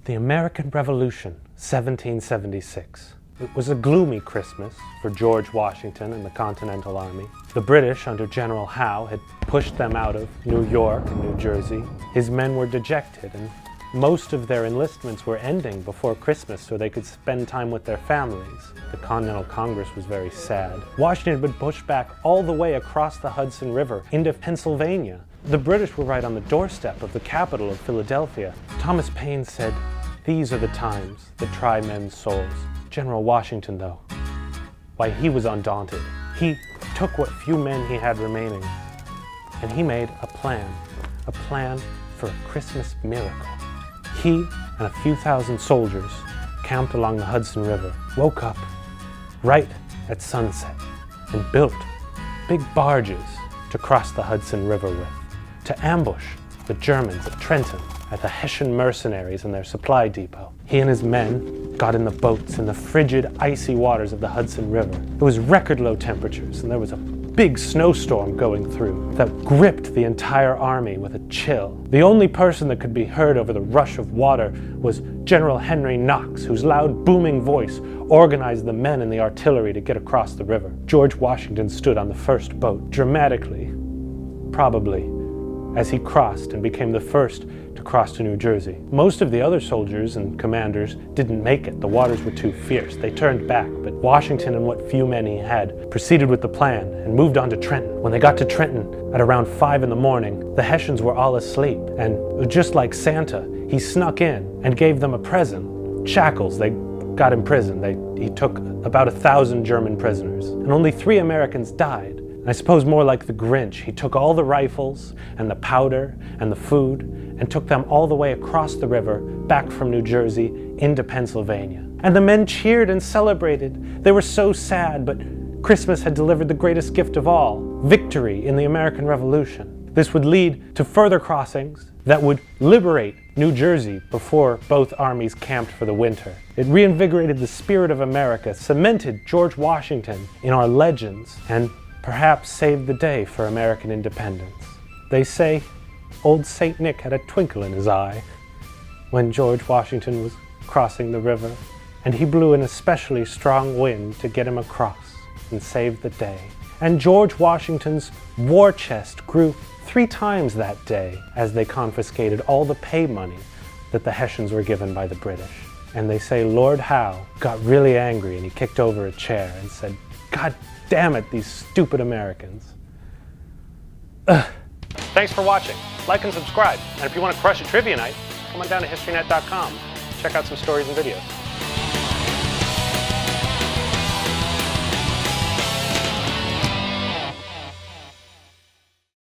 The American Revolution, 1776. It was a gloomy Christmas for George Washington and the Continental Army. The British, under General Howe, had pushed them out of New York and New Jersey. His men were dejected, and most of their enlistments were ending before Christmas so they could spend time with their families. The Continental Congress was very sad. Washington had been pushed back all the way across the Hudson River into Pennsylvania. The British were right on the doorstep of the capital of Philadelphia. Thomas Paine said, "These are the times that try men's souls." General Washington, though, why, he was undaunted. He took what few men he had remaining, and he made a plan for a Christmas miracle. He and a few thousand soldiers camped along the Hudson River, woke up right at sunset, and built big barges to cross the Hudson River with, to ambush the Germans at Trenton, at the Hessian mercenaries in their supply depot. He and his men got in the boats in the frigid, icy waters of the Hudson River. It was record low temperatures, and there was a big snowstorm going through that gripped the entire army with a chill. The only person that could be heard over the rush of water was General Henry Knox, whose loud, booming voice organized the men and the artillery to get across the river. George Washington stood on the first boat, dramatically, probably, as he crossed and became the first to cross to New Jersey. Most of the other soldiers and commanders didn't make it. The waters were too fierce. They turned back, but Washington and what few men he had proceeded with the plan and moved on to Trenton. When they got to Trenton at around 5 in the morning, the Hessians were all asleep, and just like Santa, he snuck in and gave them a present. Shackles. They got imprisoned. He took about 1,000 German prisoners, and only 3 Americans died. I suppose more like the Grinch. He took all the rifles and the powder and the food and took them all the way across the river back from New Jersey into Pennsylvania. And the men cheered and celebrated. They were so sad, but Christmas had delivered the greatest gift of all, victory in the American Revolution. This would lead to further crossings that would liberate New Jersey before both armies camped for the winter. It reinvigorated the spirit of America, cemented George Washington in our legends, and perhaps saved the day for American independence. They say old St. Nick had a twinkle in his eye when George Washington was crossing the river, and he blew an especially strong wind to get him across and save the day. And George Washington's war chest grew 3 times that day as they confiscated all the pay money that the Hessians were given by the British. And they say Lord Howe got really angry and he kicked over a chair and said, "God damn it, these stupid Americans." Ugh. Thanks for watching. Like and subscribe. And if you want to crush a trivia night, come on down to historynet.com. Check out some stories and videos.